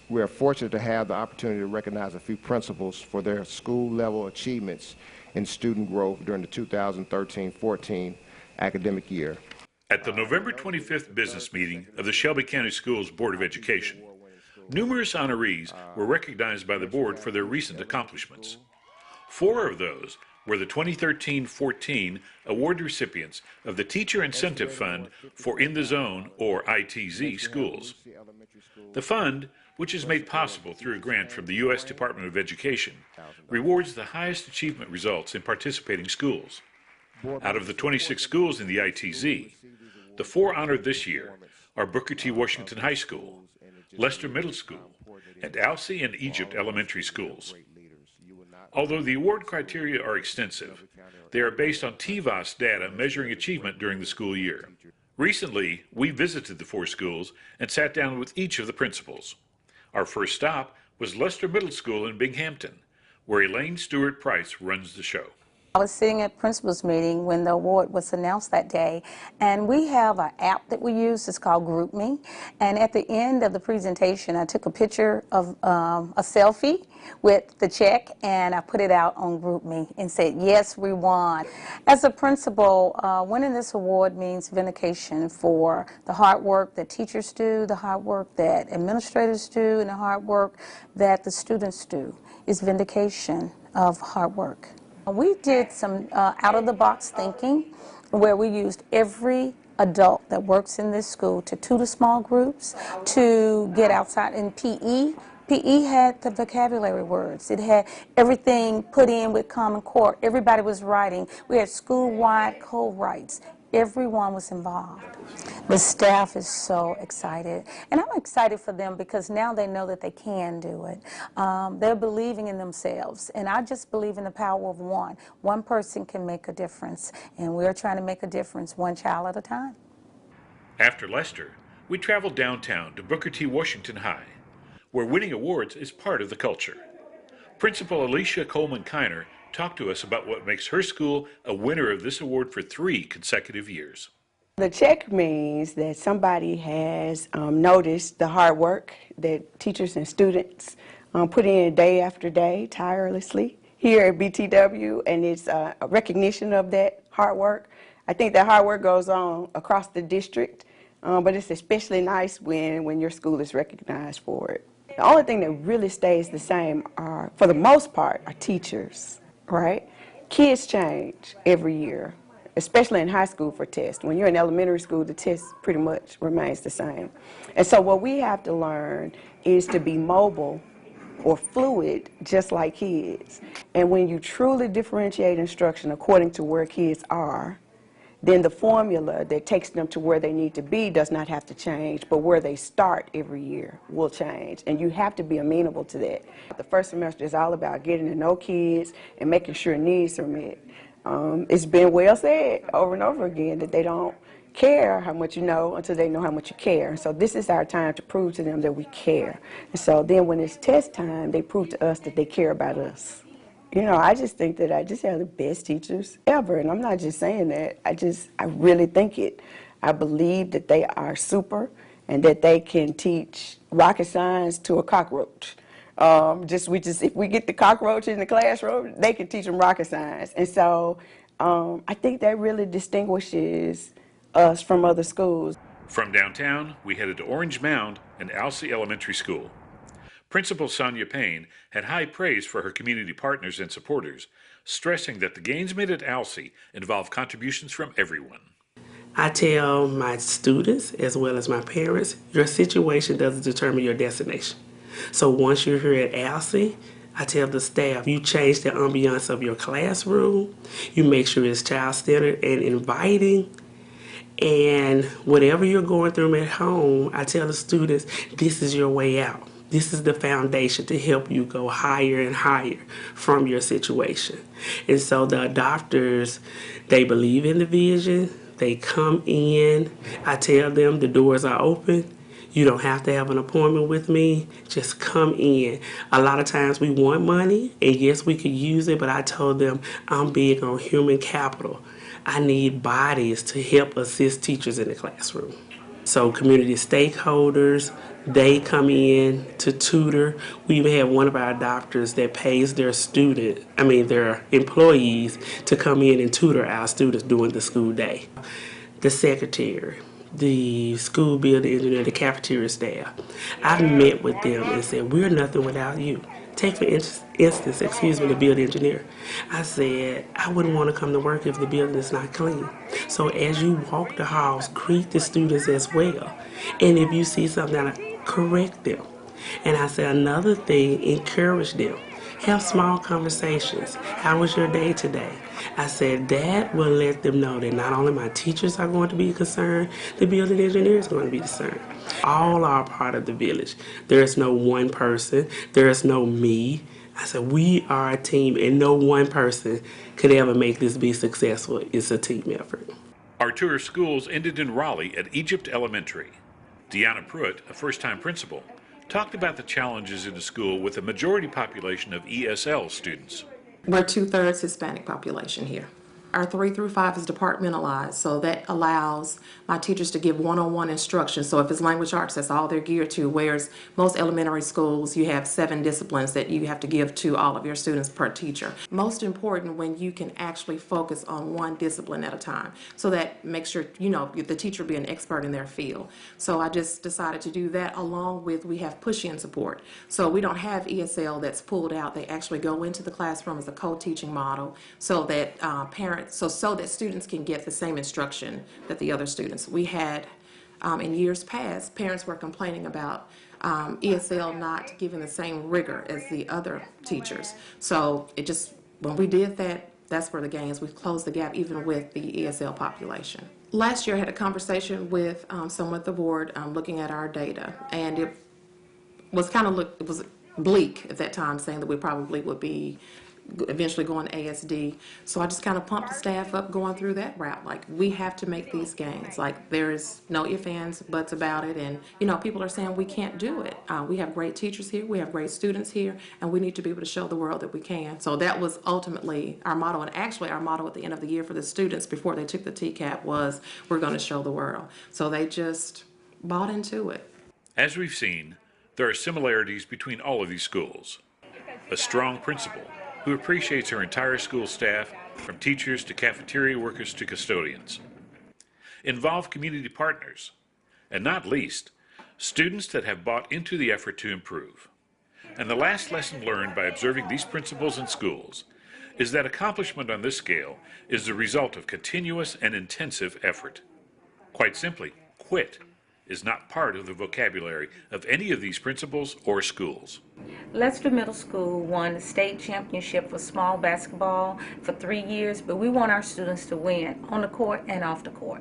We are fortunate to have the opportunity to recognize a few principals for their school-level achievements in student growth during the 2013-14 academic year. At the November 25th business meeting of the Shelby County Schools Board of Education, numerous honorees were recognized by the board for their recent accomplishments. 4 of those were the 2013-14 award recipients of the Teacher Incentive Fund for In the Zone, or ITZ, schools. The fund, which is made possible through a grant from the U.S. Department of Education, rewards the highest achievement results in participating schools. Out of the 26 schools in the ITZ, the 4 honored this year are Booker T. Washington High School, Lester Middle School, and Alsea and Egypt Elementary Schools. Although the award criteria are extensive, they are based on TVAS data measuring achievement during the school year. Recently, we visited the 4 schools and sat down with each of the principals. Our first stop was Lester Middle School in Binghamton, where Elaine Stewart Price runs the show. I was sitting at principal's meeting when the award was announced that day, and we have an app that we use. It's called GroupMe, and at the end of the presentation I took a picture of a selfie with the check, and I put it out on GroupMe and said, yes, we won. As a principal, winning this award means vindication for the hard work that teachers do, the hard work that administrators do, and the hard work that the students do. It's vindication of hard work. We did some out-of-the-box thinking where we used every adult that works in this school to tutor small groups, to get outside in PE. PE had the vocabulary words. It had everything put in with Common Core. Everybody was writing. We had school-wide co-writes. Everyone was involved. The staff is so excited, and I'm excited for them because now they know that they can do it. They're believing in themselves, and I just believe in the power of one. One person can make a difference, and we're trying to make a difference one child at a time. After Lester, we traveled downtown to Booker T. Washington High, where winning awards is part of the culture. Principal Alicia Coleman-Kiner talked to us about what makes her school a winner of this award for 3 consecutive years. The check means that somebody has noticed the hard work that teachers and students put in day after day, tirelessly, here at BTW, and it's a recognition of that hard work. I think that hard work goes on across the district, but it's especially nice when your school is recognized for it. The only thing that really stays the same are, for the most part, are teachers. Right? Kids change every year, especially in high school for tests. When you're in elementary school, the test pretty much remains the same. And so what we have to learn is to be mobile or fluid, just like kids. And when you truly differentiate instruction according to where kids are, then the formula that takes them to where they need to be does not have to change, but where they start every year will change, and you have to be amenable to that. The first semester is all about getting to know kids and making sure needs are met. It's been well said over and over again that they don't care how much you know until they know how much you care. And so this is our time to prove to them that we care. And so then when it's test time, they prove to us that they care about us. You know, I just think that I just have the best teachers ever, and I'm not just saying that. I really think it. I believe that they are super and that they can teach rocket science to a cockroach. If we get the cockroach in the classroom, they can teach them rocket science. And so I think that really distinguishes us from other schools. From downtown, we headed to Orange Mound and Alsea Elementary School. Principal Sonia Payne had high praise for her community partners and supporters, stressing that the gains made at Alsea involve contributions from everyone. I tell my students, as well as my parents, your situation doesn't determine your destination. So once you're here at Alsea, I tell the staff, you change the ambiance of your classroom, you make sure it's child-centered and inviting, and whatever you're going through at home, I tell the students, this is your way out. This is the foundation to help you go higher and higher from your situation. And so the adopters, they believe in the vision. They come in. I tell them the doors are open. You don't have to have an appointment with me. Just come in. A lot of times we want money, and yes, we could use it, but I told them I'm big on human capital. I need bodies to help assist teachers in the classroom. So community stakeholders, they come in to tutor. We even have one of our doctors that pays their their employees to come in and tutor our students during the school day. The secretary, the school building engineer, the cafeteria staff. I've met with them and said, we're nothing without you. Take for instance, the building engineer. I said, I wouldn't want to come to work if the building is not clean. So as you walk the halls, greet the students as well. And if you see something, correct them. And I said, another thing, encourage them. Have small conversations. How was your day today? I said that will let them know that not only my teachers are going to be concerned, the building engineer is going to be concerned. All are part of the village. There is no one person. There is no me. I said we are a team, and no one person could ever make this be successful. It's a team effort. Our tour of schools ended in Raleigh at Egypt Elementary. Deanna Pruitt, a first-time principal, talked about the challenges in the school with a majority population of ESL students. We're 2/3 Hispanic population here. Our 3 through 5 is departmentalized, so that allows my teachers to give one-on-one instruction. So if it's language arts, that's all they're geared to, whereas most elementary schools, you have 7 disciplines that you have to give to all of your students per teacher. Most important when you can actually focus on one discipline at a time. So that makes sure, the teacher be an expert in their field. So I just decided to do that, along with we have push-in support. So we don't have ESL that's pulled out. They actually go into the classroom as a co-teaching model so that parents so that students can get the same instruction that the other students. We had, in years past, parents were complaining about ESL not giving the same rigor as the other teachers. So when we did that, that's where the gains. We've closed the gap even with the ESL population. Last year I had a conversation with someone at the board looking at our data, and it was it was bleak at that time, saying that we probably would be eventually going ASD. So I just kind of pumped the staff up going through that route. Like, we have to make these gains. Like, there's no ifs, ands, buts about it. And, people are saying we can't do it. We have great teachers here. We have great students here. And we need to be able to show the world that we can. So that was ultimately our motto. And actually, our motto at the end of the year for the students before they took the TCAP was, we're going to show the world. So they just bought into it. As we've seen, there are similarities between all of these schools. A strong principal who appreciates her entire school staff, from teachers to cafeteria workers to custodians. Involve community partners, and not least, students that have bought into the effort to improve. And the last lesson learned by observing these principles in schools is that accomplishment on this scale is the result of continuous and intensive effort. Quite simply, quit is not part of the vocabulary of any of these principals or schools. Leicester Middle School won the state championship for small basketball for 3 years, but we want our students to win on the court and off the court.